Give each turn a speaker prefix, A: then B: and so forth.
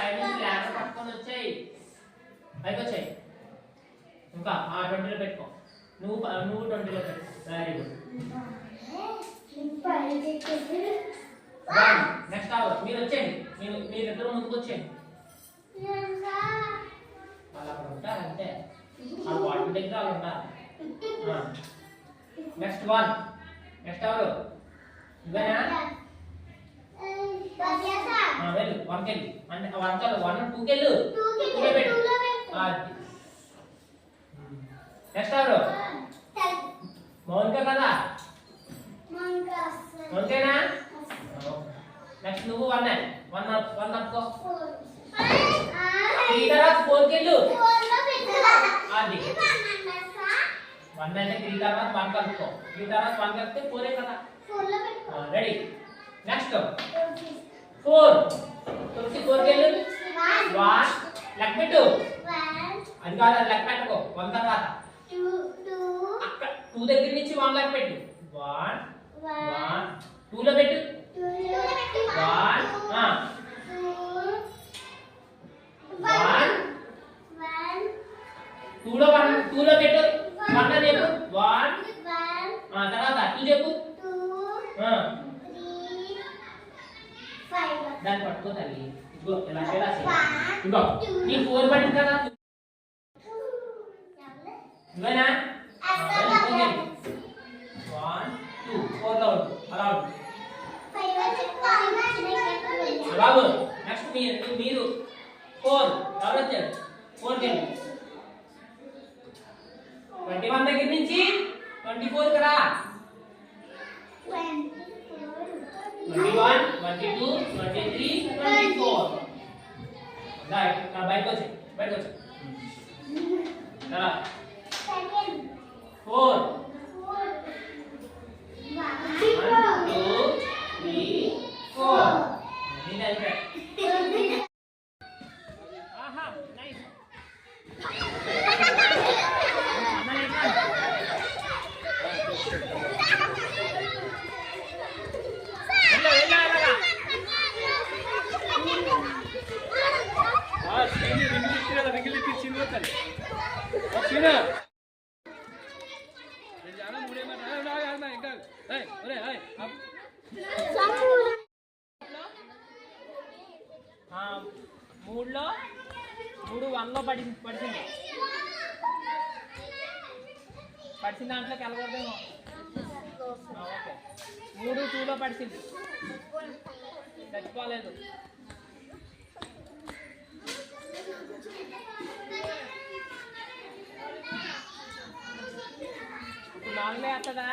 A: Side నుంచి ladder పట్టుకొని వచ్చేయి, పైకి వచ్చేయి. ఇంకా 20లో పెట్టుకో. నువ్వు 20లో పెట్టుకో. Very good. నెక్స్ట్ అవర్ మీరు వచ్చేయండి, మీరిద్దరు ముందుకు వచ్చేయండి. వాళ్ళు అక్కడ ఉంటారు అంతే, ఆ వాటర్ దగ్గర వాళ్ళు ఉంటారు. నెక్స్ట్ ఎవరు? ఇవేనా? వెళ్ళు 1 కెళ్ళి, అంటే 1 2 కెళ్ళు, 2 పెట్టు. నెక్స్ట్ ఎవరు? మౌనిక కదా? మౌనికేనా? నెక్స్ట్ నువ్వు 1 తప్పుకో. 3 తర్వాత 4 కెళ్ళు. అది 1 అంటే 3 తర్వాత 1 కలుపుకో. 3 తర్వాత 1 కలిపితే 4 కదా? రెడీ. నెక్స్ట్ 4 తులసి 4 కెళ్ళు. 1 లెక్క పెట్టు. అది కాదు, లెక్క పెట్టుకో. 1 తర్వాత 2 దగ్గర నుంచి 1 లెక్క పెట్టు. 1 2లో పెట్టు. 1 2లో పెట్టు. 1 చెప్పు. 1 తర్వాత 2 చెప్పు. దాన్ని పట్టుకో తల్లి. ఇదిగో ఇలా ఇదిగో నీ 4 పడింది కదా? ఇవేనా? 1 2 4 లో ఉండు. అలా ఉండు. బాబు నెక్స్ట్ మీరు 4 ఎవరు వచ్చారు? 4 కెళ్ళి 21 దగ్గర నుంచి 24 కదా? 21 22 23 24. బయటకు వచ్చి 4 1 2 3 4. ఇది అయిపోయింది. ఆహా నైస్. మూడులో 1లో పడిచింది దాంట్లోకి వెళ్ళకూడదేమో. ఓకే 3 2లో పడిచింది, చచ్చిపోలేదు. ఇప్పుడు 4లో వేస్తుందా?